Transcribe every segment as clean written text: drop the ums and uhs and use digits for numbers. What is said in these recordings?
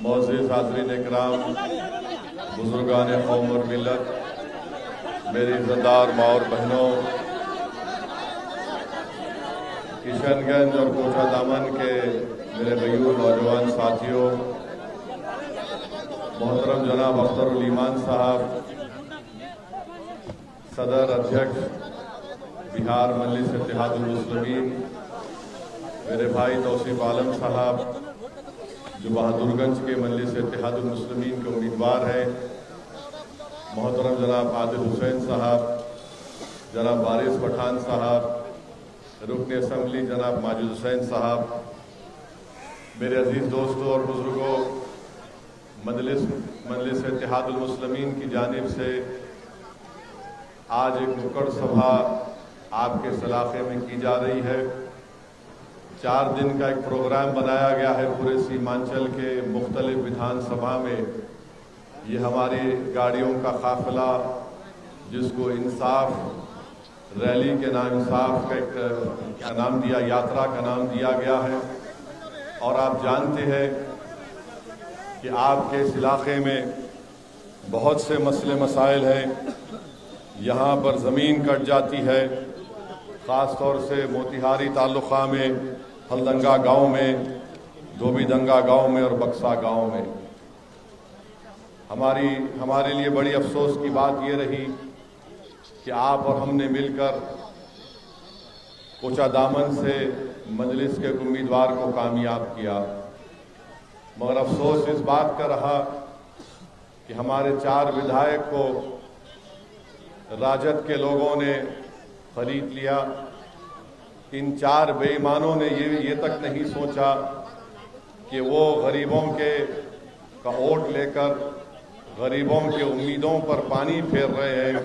मोअज़्ज़िज़ हाज़रीन इकराम, बुज़ुर्गान कौम और मिल्लत, मेरी इज़्ज़तदार माँ और बहनों, किशनगंज और कोटा दामन के मेरे भैयों नौजवान साथियों, मोहतरम जनाब अख्तरुल ईमान साहब, सदर अध्यक्ष बिहार मजलिस इत्तेहादुल मुस्लिमीन, मेरे भाई तौसीफ आलम साहब जो बहादुरगंज के मजलिस इत्तेहादुल मुस्लिमीन के उम्मीदवार हैं, मोहतरम जनाब आदिल हुसैन साहब, जनाब वारिस पठान साहब, रुकन असम्बली जनाब माजिद हुसैन साहब, मेरे अजीज़ दोस्तों और बुज़ुर्गों, मजलिस इत्तेहादुल मुस्लिमीन की जानिब से आज एक नुक्कड़ सभा आपके इस इलाके में की जा रही है। 4 दिन का एक प्रोग्राम बनाया गया है पूरे सीमांचल के मुख्तलिफ विधानसभा में। ये हमारी गाड़ियों का काफिला, जिसको इंसाफ रैली के नाम, इंसाफ का नाम दिया, यात्रा का नाम दिया गया है। और आप जानते हैं कि आपके इस इलाके में बहुत से मसले मसाइल हैं। यहाँ पर ज़मीन कट जाती है, ख़ास तौर से मोतिहारी ताल्लुक़ा में, फलदंगा गांव में, धोबीदंगा गांव में और बक्सा गांव में। हमारे लिए बड़ी अफसोस की बात ये रही कि आप और हमने मिलकर कोचा दामन से मजलिस के उम्मीदवार को कामयाब किया, मगर अफसोस इस बात का रहा कि हमारे 4 विधायक को राजद के लोगों ने खरीद लिया। इन 4 बेईमानों ने ये तक नहीं सोचा कि वो गरीबों का वोट लेकर गरीबों के उम्मीदों पर पानी फेर रहे हैं,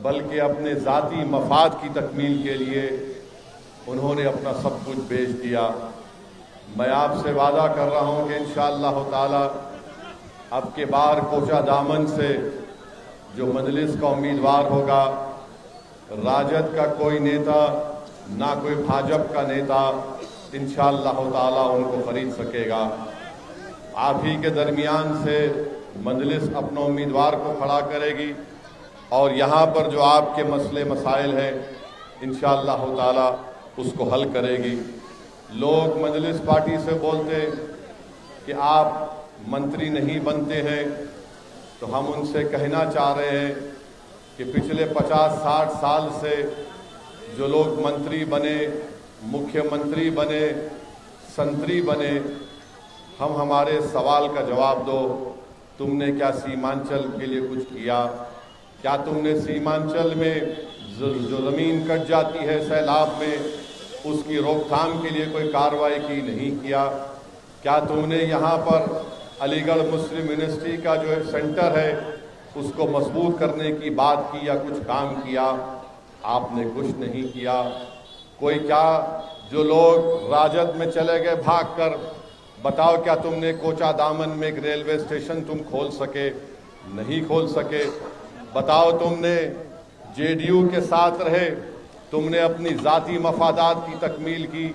बल्कि अपने ज़ाती मफाद की तकमील के लिए उन्होंने अपना सब कुछ बेच दिया। मैं आपसे वादा कर रहा हूं कि इंशाअल्लाह ताला अब के बार कोचा दामन से जो मजलिस का उम्मीदवार होगा, राजद का कोई नेता ना कोई भाजपा का नेता इंशाअल्लाह ताला उनको खरीद सकेगा। आप ही के दरमियान से मजलिस अपना उम्मीदवार को खड़ा करेगी और यहाँ पर जो आपके मसले मसाइल हैं इंशाअल्लाह ताला उसको हल करेगी। लोग मजलिस पार्टी से बोलते कि आप मंत्री नहीं बनते हैं, तो हम उनसे कहना चाह रहे हैं कि पिछले 50-60 साल से जो लोग मंत्री बने, मुख्यमंत्री बने, संतरी बने, हमारे सवाल का जवाब दो। तुमने क्या सीमांचल के लिए कुछ किया? क्या तुमने सीमांचल में जो ज़मीन कट जाती है सैलाब में, उसकी रोकथाम के लिए कोई कार्रवाई की? नहीं किया। क्या तुमने यहाँ पर अलीगढ़ मुस्लिम यूनिवर्सिटी का जो सेंटर है उसको मजबूत करने की बात की या कुछ काम किया? आपने कुछ नहीं किया। कोई क्या जो लोग राजद में चले गए भागकर, बताओ क्या तुमने कोचा दामन में एक रेलवे स्टेशन तुम खोल सके? नहीं खोल सके। बताओ तुमने जेडीयू के साथ रहे, तुमने अपनी ज़ाती मफादात की तकमील की,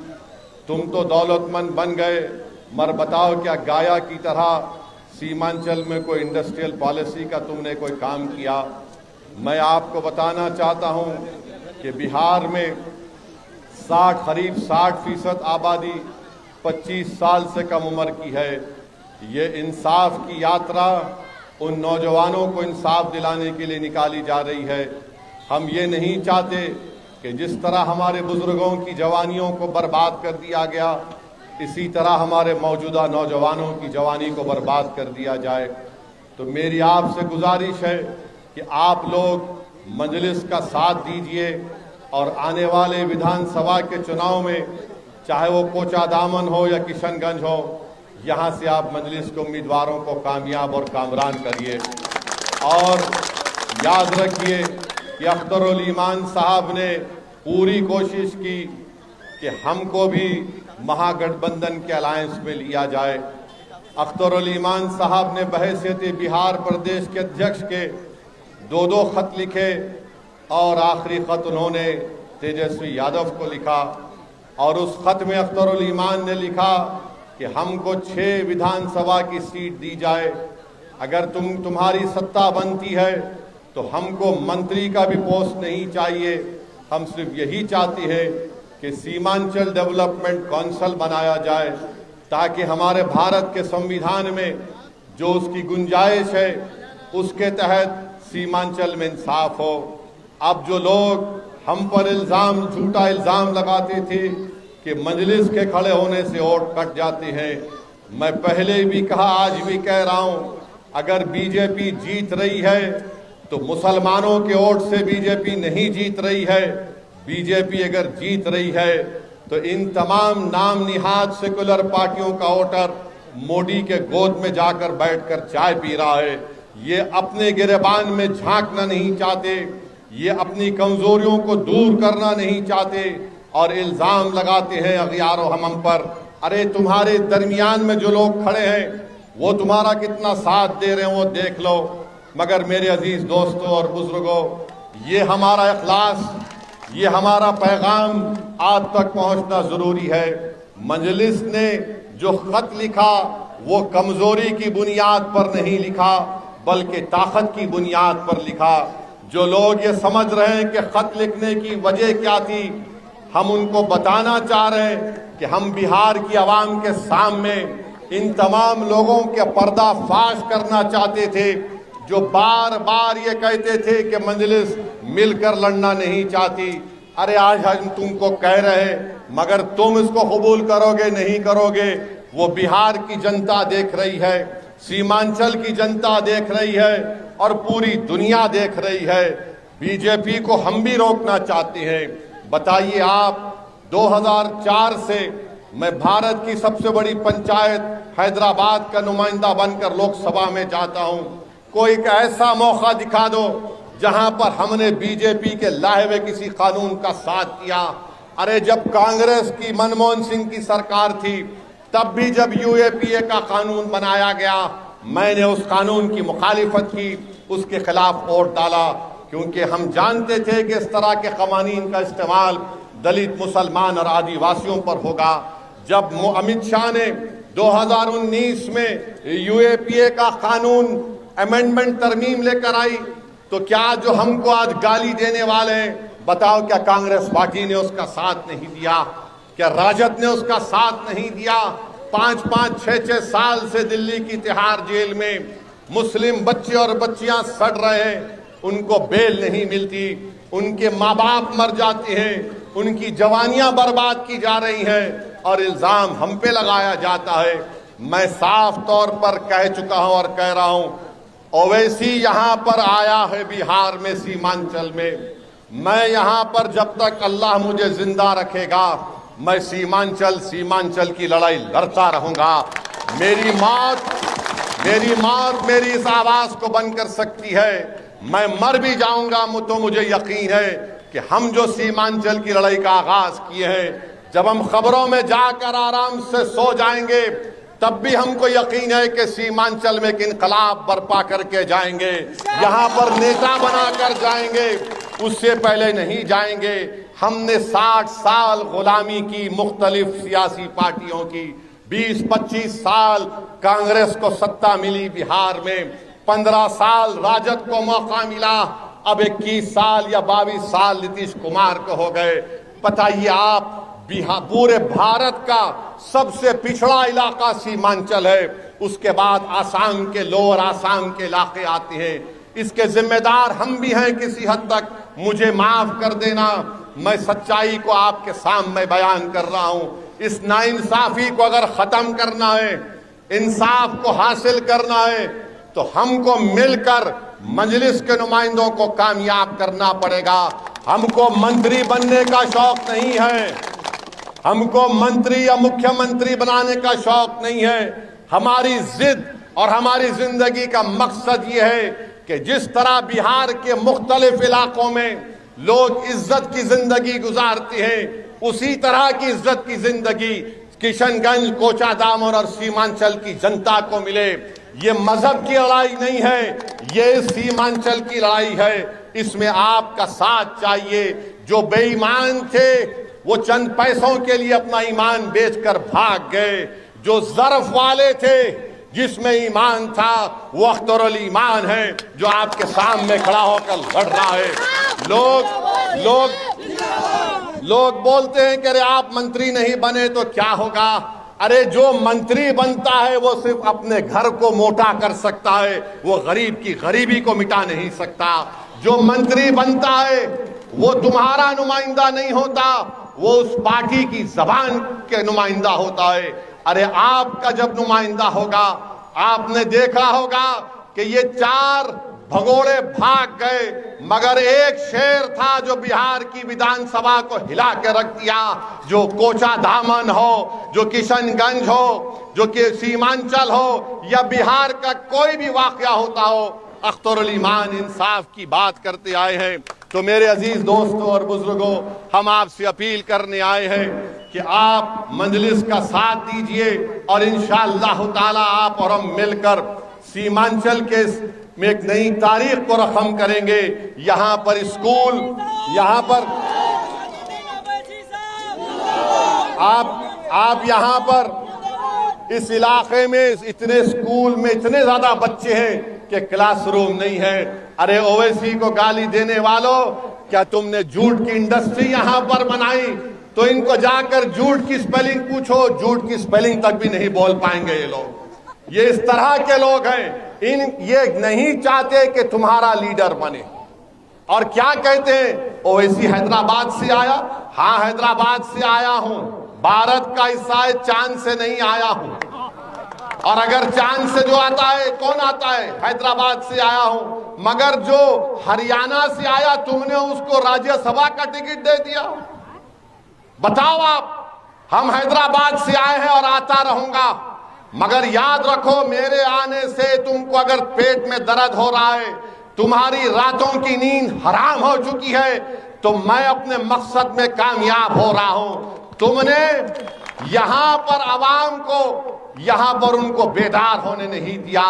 तुम तो दौलतमंद बन गए, मगर बताओ क्या गाया की तरह सीमांचल में कोई इंडस्ट्रियल पॉलिसी का तुमने कोई काम किया? मैं आपको बताना चाहता हूं कि बिहार में करीब 60% आबादी 25 साल से कम उम्र की है। ये इंसाफ की यात्रा उन नौजवानों को इंसाफ दिलाने के लिए निकाली जा रही है। हम ये नहीं चाहते कि जिस तरह हमारे बुजुर्गों की जवानियों को बर्बाद कर दिया गया, इसी तरह हमारे मौजूदा नौजवानों की जवानी को बर्बाद कर दिया जाए। तो मेरी आपसे गुजारिश है कि आप लोग मजलिस का साथ दीजिए और आने वाले विधानसभा के चुनाव में, चाहे वो कोचा दामन हो या किशनगंज हो, यहाँ से आप मजलिस के उम्मीदवारों को कामयाब और कामरान करिए। और याद रखिए कि अख्तरुल ईमान साहब ने पूरी कोशिश की कि हमको भी महागठबंधन के अलायंस में लिया जाए। अख्तरुल ईमान साहब ने बहैसियत बिहार प्रदेश के अध्यक्ष के 2 खत लिखे और आखिरी खत उन्होंने तेजस्वी यादव को लिखा। और उस खत में अख्तरुल ईमान ने लिखा कि हमको 6 विधानसभा की सीट दी जाए, अगर तुम्हारी सत्ता बनती है तो हमको मंत्री का भी पोस्ट नहीं चाहिए, हम सिर्फ यही चाहते हैं कि सीमांचल डेवलपमेंट काउंसिल बनाया जाए ताकि हमारे भारत के संविधान में जो उसकी गुंजाइश है उसके तहत सीमांचल में इंसाफ हो। अब जो लोग हम पर झूठा इल्ज़ाम लगाते थे कि मजलिस के खड़े होने से वोट कट जाते हैं, मैं पहले भी कहा आज भी कह रहा हूं, अगर बीजेपी जीत रही है तो मुसलमानों के वोट से बीजेपी नहीं जीत रही है। बीजेपी अगर जीत रही है तो इन तमाम नाम निहाद सेकुलर पार्टियों का वोटर मोदी के गोद में जाकर बैठकर चाय पी रहा है। ये अपने गिरेबान में झांकना नहीं चाहते, ये अपनी कमजोरियों को दूर करना नहीं चाहते और इल्जाम लगाते हैं अगियारों हम पर। अरे तुम्हारे दरमियान में जो लोग खड़े हैं वो तुम्हारा कितना साथ दे रहे हैं वो देख लो। मगर मेरे अजीज दोस्तों और बुजुर्गों, ये हमारा इखलास, ये हमारा पैगाम आप तक पहुंचना जरूरी है। मजलिस ने जो खत लिखा वो कमजोरी की बुनियाद पर नहीं लिखा बल्कि ताकत की बुनियाद पर लिखा। जो लोग ये समझ रहे हैं कि खत लिखने की वजह क्या थी, हम उनको बताना चाह रहे हैं कि हम बिहार की आवाम के सामने इन तमाम लोगों के पर्दाफाश करना चाहते थे जो बार बार ये कहते थे कि मजलिस मिलकर लड़ना नहीं चाहती। अरे आज हम तुमको कह रहे हैं, मगर तुम इसको कबूल करोगे नहीं करोगे वो बिहार की जनता देख रही है, सीमांचल की जनता देख रही है और पूरी दुनिया देख रही है। बीजेपी को हम भी रोकना चाहते हैं। बताइए आप, 2004 से मैं भारत की सबसे बड़ी पंचायत हैदराबाद का नुमाइंदा बनकर लोकसभा में जाता हूं। कोई एक ऐसा मौका दिखा दो जहां पर हमने बीजेपी के लाए हुए किसी कानून का साथ किया। अरे जब कांग्रेस की मनमोहन सिंह की सरकार थी तब भी जब यूएपीए का कानून बनाया गया मैंने उस कानून की मुखालिफत की, उसके खिलाफ वोट डाला, क्योंकि हम जानते थे कि इस तरह के कवानीन का इस्तेमाल दलित, मुसलमान और आदिवासियों पर होगा। जब अमित शाह ने 2019 में यूएपीए का कानून अमेंडमेंट तरमीम लेकर आई तो क्या जो हमको आज गाली देने वाले हैं, बताओ क्या कांग्रेस पार्टी ने उसका साथ नहीं दिया? क्या राजद ने उसका साथ नहीं दिया? 5-5, 6-6 साल से दिल्ली की तिहाड़ जेल में मुस्लिम बच्चे और बच्चियां सड़ रहे हैं, उनको बेल नहीं मिलती, उनके माँ बाप मर जाते हैं, उनकी जवानियां बर्बाद की जा रही हैं और इल्जाम हम पे लगाया जाता है। मैं साफ तौर पर कह चुका हूं और कह रहा हूं, ओवैसी यहां पर आया है बिहार में, सीमांचल में। मैं यहां पर जब तक अल्लाह मुझे जिंदा रखेगा मैं सीमांचल की लड़ाई लड़ता रहूंगा। मेरी मौत मेरी इस आवाज को बंद कर सकती है। मैं मर भी जाऊंगा तो मुझे यकीन है कि हम जो सीमांचल की लड़ाई का आगाज किए हैं, जब हम खबरों में जाकर आराम से सो जाएंगे तब भी हमको यकीन है कि सीमांचल में एक इनकलाब बर्पा करके जाएंगे, यहाँ पर नेता बनाकर जाएंगे, उससे पहले नहीं जाएंगे। हमने 60 साल गुलामी की मुख्तलिफ सियासी पार्टियों की, 20-25 साल कांग्रेस को सत्ता मिली बिहार में, 15 साल राजद को मौका मिला, अब 21 साल या 22 साल नीतीश कुमार को हो गए। बताइए आप, बिहार पूरे भारत का सबसे पिछड़ा इलाका सीमांचल है, उसके बाद आसाम के लोअर आसाम के इलाके आते हैं। इसके जिम्मेदार हम भी हैं किसी हद तक, मुझे माफ कर देना, मैं सच्चाई को आपके सामने बयान कर रहा हूं। इस नाइंसाफी को अगर खत्म करना है, इंसाफ को हासिल करना है तो हमको मिलकर मजलिस के नुमाइंदों को कामयाब करना पड़ेगा। हमको मंत्री बनने का शौक नहीं है, हमको मंत्री या मुख्यमंत्री बनाने का शौक नहीं है। हमारी जिद और हमारी जिंदगी का मकसद ये है कि जिस तरह बिहार के मुख्तलिफ इलाकों में लोग इज्जत की जिंदगी गुजारते हैं, उसी तरह की इज्जत की जिंदगी किशनगंज, कोचाधाम और सीमांचल की जनता को मिले। ये मजहब की लड़ाई नहीं है, ये सीमांचल की लड़ाई है। इसमें आपका साथ चाहिए। जो बेईमान थे वो चंद पैसों के लिए अपना ईमान बेचकर भाग गए, जो ज़र्फ वाले थे, जिसमें ईमान था, वो अख्तरुल ईमान है जो आपके सामने खड़ा होकर लड़ रहा है। लोग बोलते हैं कि अरे आप मंत्री नहीं बने तो क्या होगा। अरे जो मंत्री बनता है वो सिर्फ अपने घर को मोटा कर सकता है, वो गरीब की गरीबी को मिटा नहीं सकता। जो मंत्री बनता है वो तुम्हारा नुमाइंदा नहीं होता, वो उस पार्टी की जबान के नुमाइंदा होता है। अरे आपका जब नुमाइंदा होगा, आपने देखा होगा कि ये 4 भगोड़े भाग गए, मगर एक शेर था जो बिहार की विधानसभा को हिला के रख दिया। जो कोचा दामन हो, जो किशनगंज हो, जो कि सीमांचल हो, या बिहार का कोई भी वाकया होता हो, अख्तरुल ईमान इंसाफ की बात करते आए हैं। तो मेरे अजीज दोस्तों और बुजुर्गों, हम आपसे अपील करने आए हैं कि आप मजलिस का साथ दीजिए और इंशाअल्लाह ताला आप और हम मिलकर सीमांचल के में एक नई तारीख को रकम करेंगे। यहाँ पर स्कूल, यहाँ पर आप यहाँ पर इस इलाके में इतने स्कूल में इतने ज्यादा बच्चे हैं कि क्लासरूम नहीं है। अरे ओवैसी को गाली देने वालों, क्या तुमने झूठ की इंडस्ट्री यहाँ पर बनाई? तो इनको जाकर झूठ की स्पेलिंग पूछो, झूठ की स्पेलिंग तक भी नहीं बोल पाएंगे ये लोग। ये इस तरह के लोग हैं, ये नहीं चाहते कि तुम्हारा लीडर बने। और क्या कहते हैं, ओवैसी हैदराबाद से आया। हाँ, हैदराबाद से आया हूं, भारत का हिस्सा है, चांद से नहीं आया हूं। और अगर चांद से जो आता है, कौन आता है? हैदराबाद से आया हूं। मगर जो हरियाणा से आया, तुमने उसको राज्यसभा का टिकट दे दिया। बताओ आप, हम हैदराबाद से आए हैं और आता रहूंगा, मगर याद रखो मेरे आने से तुमको अगर पेट में दर्द हो रहा है, तुम्हारी रातों की नींद हराम हो चुकी है, तो मैं अपने मकसद में कामयाब हो रहा हूं। तुमने यहां पर आवाम को, यहां पर उनको बेदार होने नहीं दिया।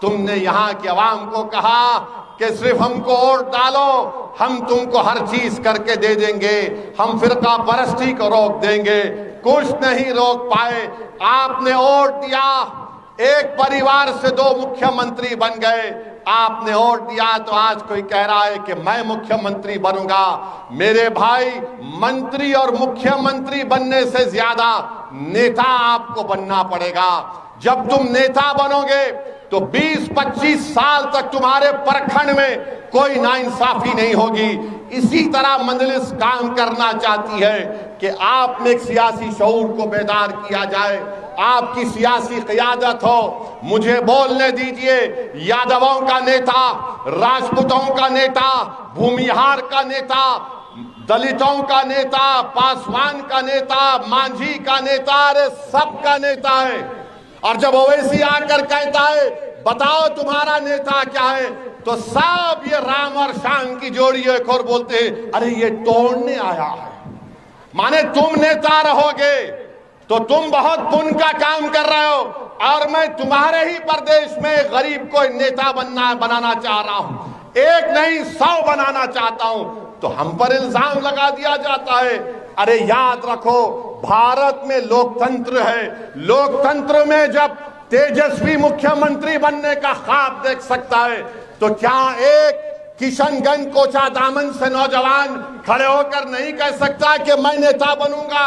तुमने यहां की आवाम को कहा कि सिर्फ हमको वोट डालो, हम तुमको हर चीज करके दे देंगे, हम फिरका परस्ती को रोक देंगे। कुछ नहीं रोक पाए। आपने वोट दिया, एक परिवार से 2 मुख्यमंत्री बन गए। आपने वोट दिया तो आज कोई कह रहा है कि मैं मुख्यमंत्री बनूंगा। मेरे भाई, मंत्री और मुख्यमंत्री बनने से ज्यादा नेता आपको बनना पड़ेगा। जब तुम नेता बनोगे तो 20-25 साल तक तुम्हारे प्रखंड में कोई नाइंसाफी नहीं होगी। इसी तरह मजलिस काम करना चाहती है कि आप में एक सियासी शऊर को बेदार किया जाए, आपकी सियासी क़ियादत हो। मुझे बोलने दीजिए, यादवों का नेता, राजपूतों का नेता, भूमिहार का नेता, दलितों का नेता, पासवान का नेता, मांझी का नेता, अरे सबका नेता है। और जब ओवैसी आकर कहता है बताओ तुम्हारा नेता क्या है, तो सब ये राम और शाम की जोड़ी एक और बोलते हैं अरे ये तोड़ने आया है। माने तुम नेता रहोगे तो तुम बहुत पुण्य का काम कर रहे हो, और मैं तुम्हारे ही प्रदेश में गरीब को नेता बनाना चाह रहा हूं, एक नहीं 100 बनाना चाहता हूं। तो हम पर इल्जाम लगा दिया जाता है। अरे याद रखो, भारत में लोकतंत्र है। लोकतंत्र में जब तेजस्वी मुख्यमंत्री बनने का ख्वाब देख सकता है, तो क्या एक किशनगंज कोचा दामन से नौजवान खड़े होकर नहीं कह सकता कि मैं नेता बनूंगा?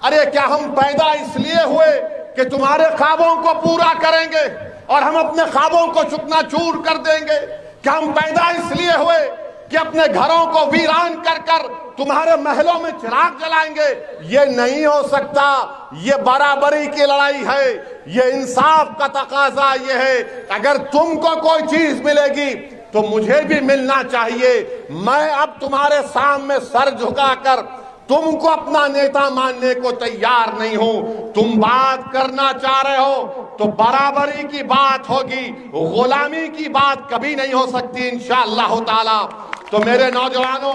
अरे क्या हम पैदा इसलिए हुए कि तुम्हारे ख्वाबों को पूरा करेंगे और हम अपने ख्वाबों को चूकना-चूर कर देंगे? क्या हम पैदा इसलिए हुए कि अपने घरों को वीरान कर कर तुम्हारे महलों में चिराग जलाएंगे? ये नहीं हो सकता। ये बराबरी की लड़ाई है, ये इंसाफ का तकाजा ये है। अगर तुमको कोई चीज मिलेगी तो मुझे भी मिलना चाहिए। मैं अब तुम्हारे सामने सर झुकाकर तुमको अपना नेता मानने को तैयार नहीं हूं। तुम बात करना चाह रहे हो तो बराबरी की बात होगी, गुलामी की बात कभी नहीं हो सकती इंशाअल्लाह ताला। तो मेरे नौजवानों,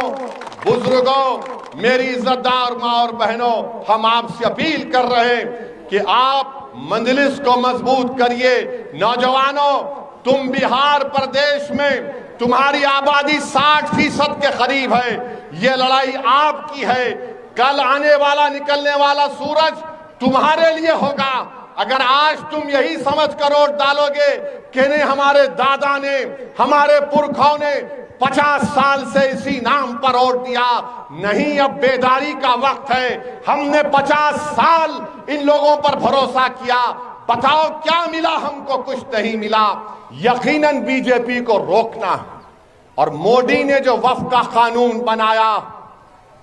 बुजुर्गों, मेरी इज्जतदार माँ और बहनों, हम आपसे अपील कर रहे हैं कि आप मजलिस को मजबूत करिए। नौजवानों, तुम बिहार प्रदेश में तुम्हारी आबादी 60% के करीब है। ये लड़ाई आपकी है। कल आने वाला निकलने वाला सूरज तुम्हारे लिए होगा, अगर आज तुम यही समझ कर वोट डालोगे कि नहीं हमारे दादा ने, हमारे पुरखों ने 50 साल से इसी नाम पर वोट दिया, नहीं, अब बेदारी का वक्त है। हमने 50 साल इन लोगों पर भरोसा किया, बताओ क्या मिला हमको? कुछ नहीं मिला। यकीनन बीजेपी को रोकना है। और मोदी ने जो वक्फ का कानून बनाया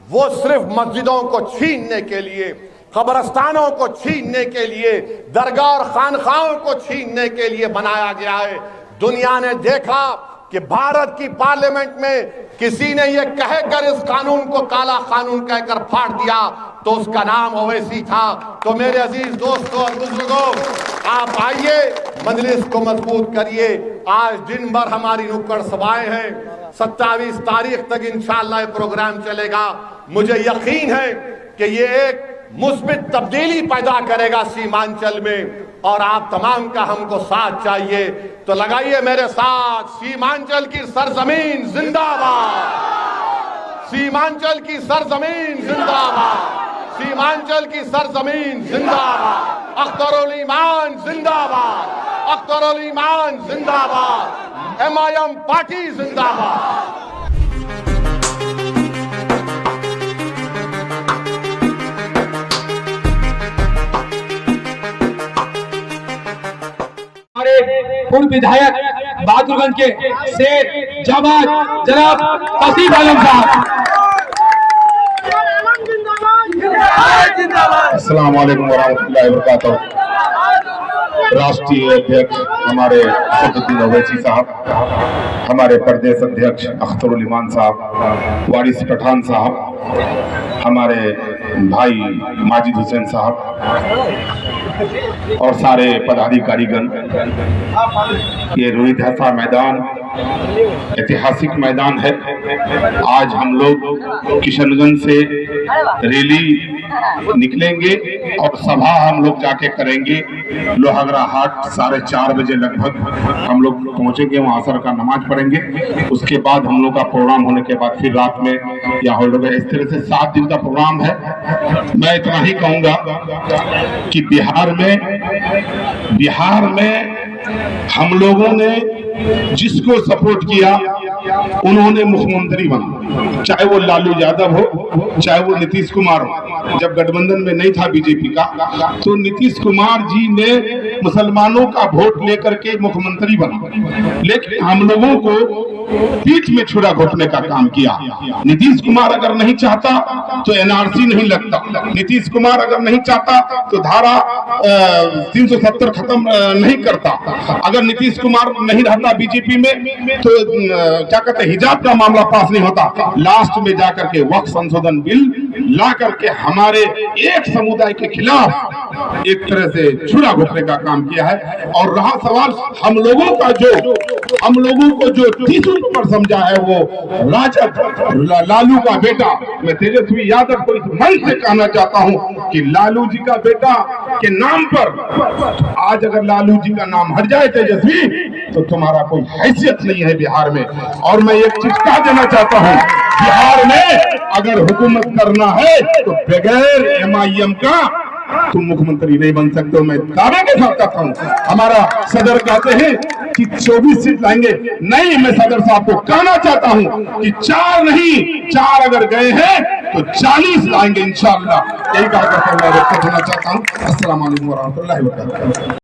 वो सिर्फ मस्जिदों को छीनने के लिए, कब्रस्तानों को छीनने के लिए, दरगाह और खानखाहों को छीनने के लिए बनाया गया है। दुनिया ने देखा कि भारत की पार्लियामेंट में किसी ने यह कहकर इस कानून को काला कानून कहकर फाड़ दिया तो उसका नाम ओवैसी था। तो मेरे अजीज दोस्तों और बुजुर्गों, आप आइए, मजलिस को मजबूत करिए। आज दिन भर हमारी नुक्कड़ सभाएं हैं, 27 तारीख तक इंशाअल्लाह ये प्रोग्राम चलेगा। मुझे यकीन है कि ये एक मुस्बित तब्दीली पैदा करेगा सीमांचल में, और आप तमाम का हमको साथ चाहिए। तो लगाइए मेरे साथ, सीमांचल की सरजमीन जिंदाबाद, सीमांचल की सरजमीन जिंदाबाद, सीमांचल की सरजमीन जिंदाबाद, अख्तरुल ईमान जिंदाबाद, अख्तरुल ईमान जिंदाबाद, MIM पार्टी जिंदाबाद। पूर्व विधायक बहादुरगंज के शेर जाबाज जनाब तौसीफ आलम साहब। अस्सलाम वालेकुम वरहमतुल्लाहि वबरकातुहू। राष्ट्रीय अध्यक्ष हमारे असदुद्दीन ओवैसी साहब, हमारे प्रदेश अध्यक्ष अख्तरुल ईमान साहब, वारिस पठान साहब, हमारे भाई माजिद हुसैन साहब और सारे पदाधिकारीगण, ये रोहित हसा मैदान ऐतिहासिक मैदान है। आज हम लोग किशनगंज से रैली निकलेंगे और सभा हम लोग जाके करेंगे लोहागड़ा हाट। 4:30 बजे लगभग हम लोग पहुंचेंगे, वहां असर का नमाज पढ़ेंगे। उसके बाद हम लोग का प्रोग्राम होने के बाद फिर रात में या हो लोग, इस तरह से 7 दिन का प्रोग्राम है। मैं इतना ही कहूंगा कि बिहार में हम लोगों ने जिसको सपोर्ट किया उन्होंने मुख्यमंत्री बना, चाहे वो लालू यादव हो, चाहे वो नीतीश कुमार हो। जब गठबंधन में नहीं था बीजेपी का, तो नीतीश कुमार जी ने मुसलमानों का वोट लेकर के मुख्यमंत्री बना, लेकिन हम लोगों को पीठ में छुरा घोटने का काम किया। नीतीश कुमार अगर नहीं चाहता तो NRC नहीं लगता, नीतीश कुमार अगर नहीं चाहता तो धारा 370 खत्म नहीं करता, अगर नीतीश कुमार नहीं रहता बीजेपी में तो क्या कहते हिजाब का मामला पास नहीं होता। लास्ट में जाकर के वक्फ संशोधन बिल ला करके हमारे एक समुदाय के खिलाफ एक तरह से छुरा घोटने का काम किया है। और रहा सवाल हम लोगों को जो 30 पर समझा है वो राजद लालू का बेटा, मैं तेजस्वी यादव को इस मंच से कहना चाहता हूं कि लालू जी का बेटा के नाम पर आज अगर लालू जी का नाम हट जाए तेजस्वी, तो तुम्हारा कोई हैसियत नहीं है बिहार में। और मैं एक चीज कह देना चाहता हूं, बिहार में अगर हुकूमत करना है तो बगैर MIM का तुम मुख्यमंत्री नहीं बन सकते हो। मैं दावे के साथ कहता हूं, हमारा सदर कहते हैं कि 24 सीट लाएंगे, नहीं, मैं सदर साहब को कहना चाहता हूं कि 4 नहीं, 4 अगर गए हैं तो 40 लाएंगे इंशाअल्लाह। यही कहकर मैं व्यक्त करना चाहता हूं। अस्सलाम वालेकुम वरहमतुल्लाहि वबरकातुहू।